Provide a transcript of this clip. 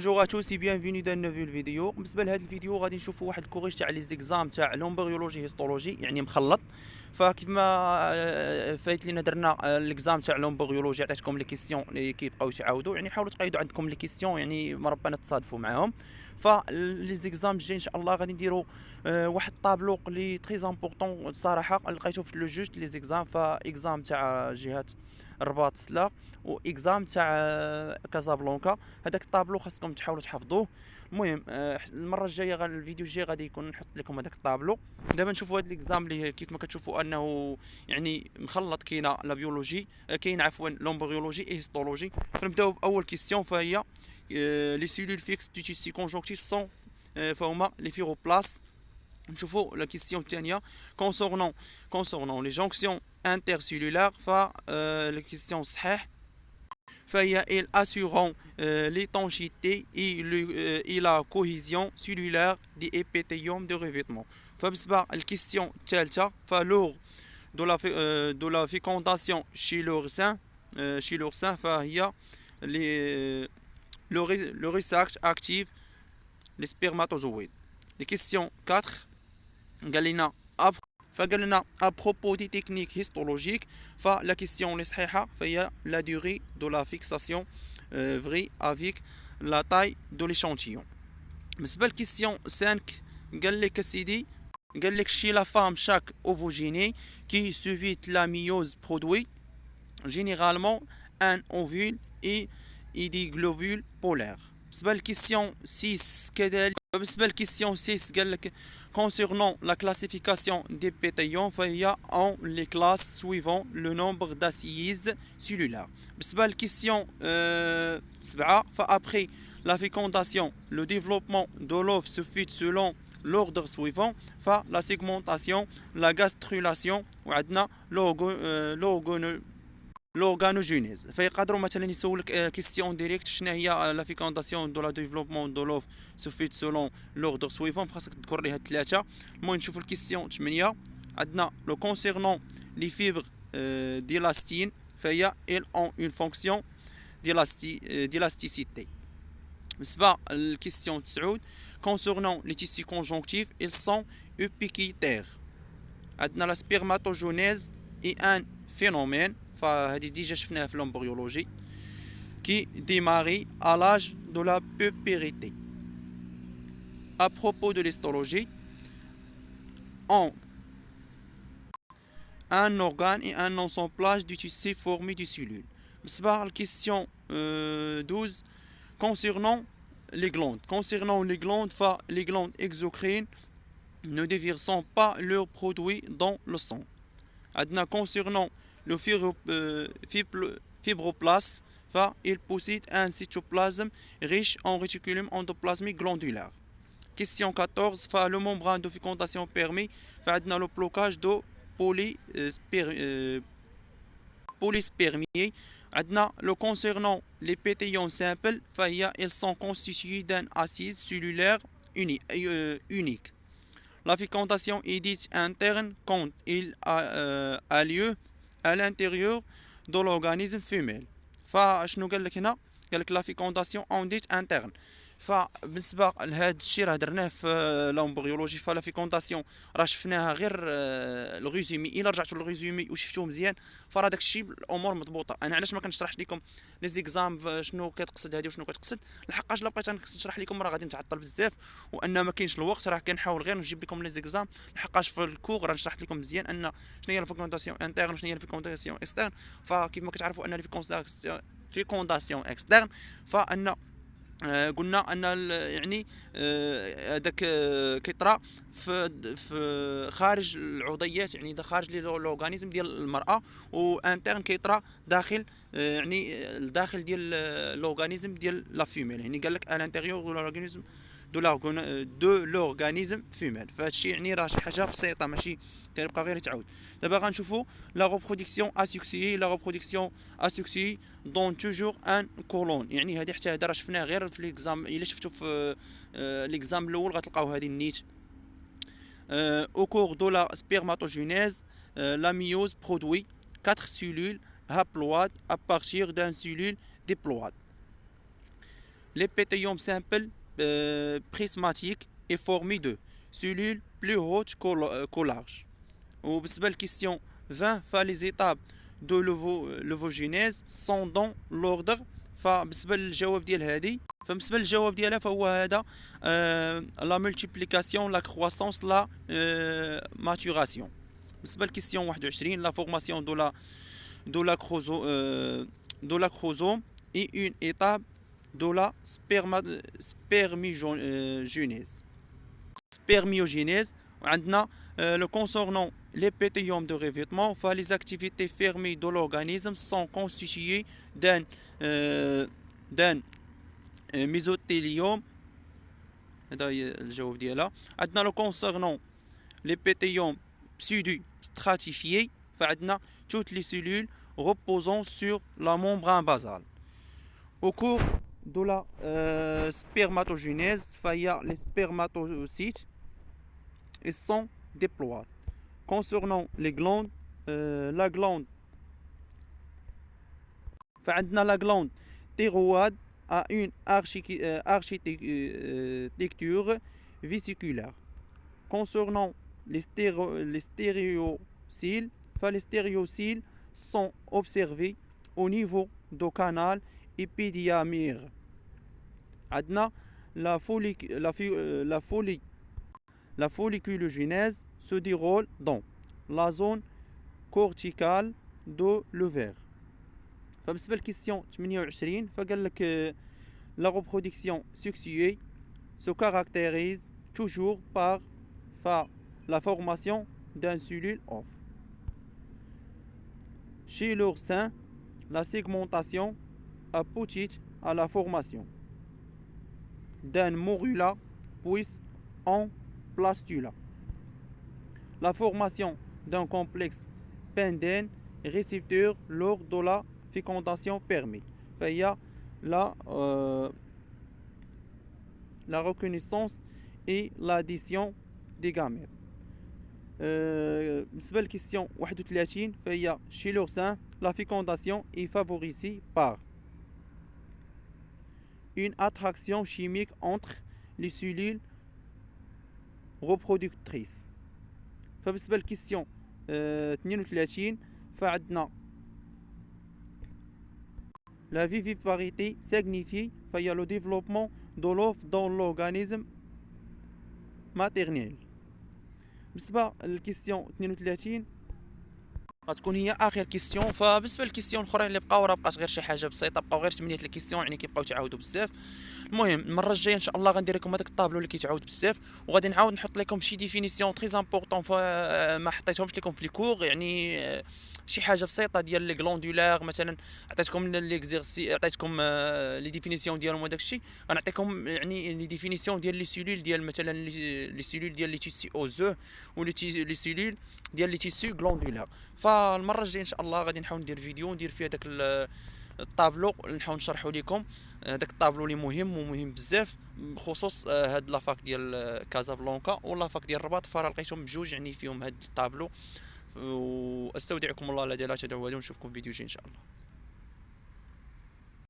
Bonjour à tous et bienvenue dans une nouvelle vidéo. بالنسبه لهذا الفيديو غادي نشوفوا واحد الكوريج تاع لي زيكزام تاع لومبريولوجي هيستولوجي يعني مخلط. فكيف ما فايت لينا درنا الاكزام تاع لومبريولوجي عطيتكم لي كيسيون اللي كيبقاو يتعاودوا، يعني حاولوا تقيدوا عندكم لي كيسيون يعني مربنا تصادفوا معاهم. فلي زيكزام الجاي ان شاء الله غادي نديروا واحد الطابلو اللي تري امبورطون الصراحه لقيته في لو جوج لي زيكزام. فاكزام تاع جهه الرباط سلا واكزام تاع كازابلانكا. هذاك الطابلو خاصكم تحاولوا تحفظوه. المهم المره الجايه الفيديو الجاي غادي يكون نحط لكم هذاك الطابلو. دابا نشوفوا هذا الاكزام اللي كيف ما كتشوفوا انه يعني مخلط. كاينه لا بيولوجي، كاين عفوا لومبريولوجي اي هيستولوجي. فنبداو باول كيستيون فهي لي سيلول فيكس دو تيسي كونجونكتيف سون فهما لي فيروبلاست. نشوفوا لا كيستيون الثانيه كونسورنون لي جونكسيون intercellulaire. la question صحيح فهي ils assurent l'étanchéité et la cohésion cellulaire des épithéliums de revêtement. فبالنسبة الكيستيون الثالثة فلور de la fécondation chez l'oursin فهي le research active les spermatozoïdes. Les questions 4 قال لنا فقال لنا ابروبو دي تكنيك هيستولوجيك. فلا كيسيون اللي صحيحه فهي لا دوري دو لا فيكساسيون فري افيك لا تاي دو ليشانتيون. بالنسبه لكيسيون 5 قال لك سيدي، قال لك شي لا فام شاك اوفوجيني كي سوفيت لا ميوز برودوي جينيرالمون ان اوفول اي دي غلوبول بولار. بالنسبه لكيسيون 6 كذلك بالنسبة لكيسيون 6 قال لك concernant la classification des pétillons فهي en les classes suivant le nombre d'assises cellulaires. بالنسبة لكيسيون 7 فaprès la fécondation le développement de l'œuf se fait selon l'ordre suivant. فلا segmentation la gastrulation وعندنا لورغانوجينيز. فيقدروا مثلا يسولك كيستيون ديريكت شنو هي لا فيكونداسيون دو لا ديفلوبمون دو لوف سوفيت سولون لوردر سويفون، فخاصك تذكر ليها الثلاثه. المهم نشوفوا الكيستيون 8 عندنا لو كونسيرنون لي فيبر ديلاستين فهي ال اون اون فونكسيون ديلاستيسيتي. بالنسبه للكيستيون 9 كونسيرنون لي تيسي كونجونكتيف ils sont ubiquitaires. عندنا لا سبيرماتوجينيز اي ان فينومين فهذه ديجا شفناها في لومبريولوجي كي ديماري à l'âge de la pupérité. À propos de l'histologie, un organe et un assemblage du tissu formé de cellules. بالنسبة للكيستيون 12 concernant les glandes les glandes exocrines ne déversent pas leurs produits dans le sang. عندنا concernant le fibroblast il possède un cytoplasme riche en réticulum endoplasmique glandulaire. Question 14 le membrane de fécondation permet فعندنا le blocage de polyspermie. عندنا le concernant les pétillons simples ils sont constitués d'un acide cellulaire unique. La fécondation est dite interne quand il a lieu à l'intérieur de l'organisme femelle. فشنو قال لك هنا؟ قال لك لا فيكونداسيون اون ديت انترن. فبالنسبه لهذا الشيء راه درناه في لومبريولوجي. فلا فيكونداسيون راه شفناها غير الريزومي. الا رجعتوا للريزومي وشفتوه مزيان فراه داك الشيء الامور مضبوطه. انا علاش ما كنشرحش لكم لي زيكزام شنو كتقصد هذه وشنو كتقصد، لحقاش لا بقيت نشرح لكم راه غادي نتعطل بزاف وان ما كاينش الوقت. راه كنحاول غير نجيب لكم لي زيكزام لحقاش في الكور راه نشرح لكم مزيان ان شنو هي لا فيكونداسيون انترن وشنو هي لا فيكونداسيون اكسترن. فكيف ما كتعرفوا ان فيكونداسيون اكسترن فان قلنا ان يعني هذاك كيطرا في خارج العضيات، يعني خارج لورغانيزم ديال المراه، وانترن كيطرا داخل يعني الداخل ديال لورغانيزم ديال لا فيميل. يعني قال لك الانتيريور دو لورغانيزم دو لورغانيزم فيميل. فهاد الشيء يعني راه شي حاجه بسيطه ماشي كيبقى غير يتعاود. دابا غنشوفوا لا ريبرودكسيون اسوكسيي دون توجور ان كولون. يعني هذه حتى هذا راه شفناه غير في ليكزام. الا شفتوا في ليكزام الاول غتلقاو هذه النيت. au cours de la spermatogenèse la myose produit 4 cellules haploïdes à partir d'une cellule diploïde. les pétillons simples prismatiques est formé de cellules plus hautes que larges. وبالنسبة للكيستيون 20 فلي étapes de l'ovogénèse sont dans l'ordre. فبالنسبة للجواب ديال هذه فهو هذا la multiplication, la croissance, la maturation. بالنسبة للكيستيون 21 la formation de la chromosome est une étape de la spermiogenèse. وعندنا le concernant les pétillons de revêtement, les activités fermées de l'organisme sont constituées d'un mésothélium. هذا الجواب ديالها. عندنا le concernant les pétillons pseudo-stratifiés, فعندنا toutes les cellules reposant sur la membrane basale. Au cours de la spermatogénèse, il y a les spermatocytes, ils sont déployés. Concernant les glandes, la glande la glande thyroïde a une architecture vésiculaire. Concernant les stéréocyles, les stéréocyles sont observés au niveau du canal épididymique. عندنا la folliculogénèse se déroule dans la zone corticale de l'ovaire. فبالنسبة للكيستيون 28 فقال لك la reproduction sexuée se caractérise toujours par la formation d'un cellule ove. Chez l'oursin, la segmentation aboutit à la formation d'un morula puis en blastula. La formation d'un complexe pendène récepteur lors de la fécondation permet. Il y a la reconnaissance et l'addition des gamètes. بالنسبة للكيستيون 31 فهي chez l'oursin la fécondation est favorisée par une attraction chimique entre les cellules reproductrices. فبالنسبة للكيستيون 32 فعندنا la viviparité signifie فهي le développement de l'œuf dans l'organisme maternel. بالنسبة للكيستيون 32 غتكون هي اخر كيستيون. فبالنسبه للكيستيون الاخرين اللي بقاو راه بقات غير شي حاجه بسيطه، بقاو غير 8 الكيستيون يعني كيبقاو تعاودوا بزاف. المهم المره الجايه ان شاء الله غندير لكم هذاك الطابلو اللي كيتعاود بزاف، وغادي نعاود نحط لكم شي ديفينيسيون تري امبورطون ما حطيتهمش لكم في لي كور، يعني شي حاجه بسيطه ديال لي غلوندولار مثلا. عطيتكم ليكزيرسي، عطيتكم لي ديفينيسيون ديالهم وداك الشيء. غنعطيكم يعني لي ديفينيسيون ديال لي سيلول ديال مثلا لي سيلول ديال لي تيسي اوزو لي سيلول ديال لي تيسي غلوندولار. فالمره الجايه ان شاء الله غادي نحاول ندير فيديو ندير فيه داك الطابلو، نحاول نشرحوا لكم داك الطابلو اللي مهم ومهم بزاف بخصوص هاد لافاك ديال كازابلانكا ولافاك ديال الرباط. فراه لقيتهم بجوج يعني فيهم هاد الطابلو. واستودعكم الله الذي لا تدعوا، ونشوفكم فيديو جاي ان شاء الله.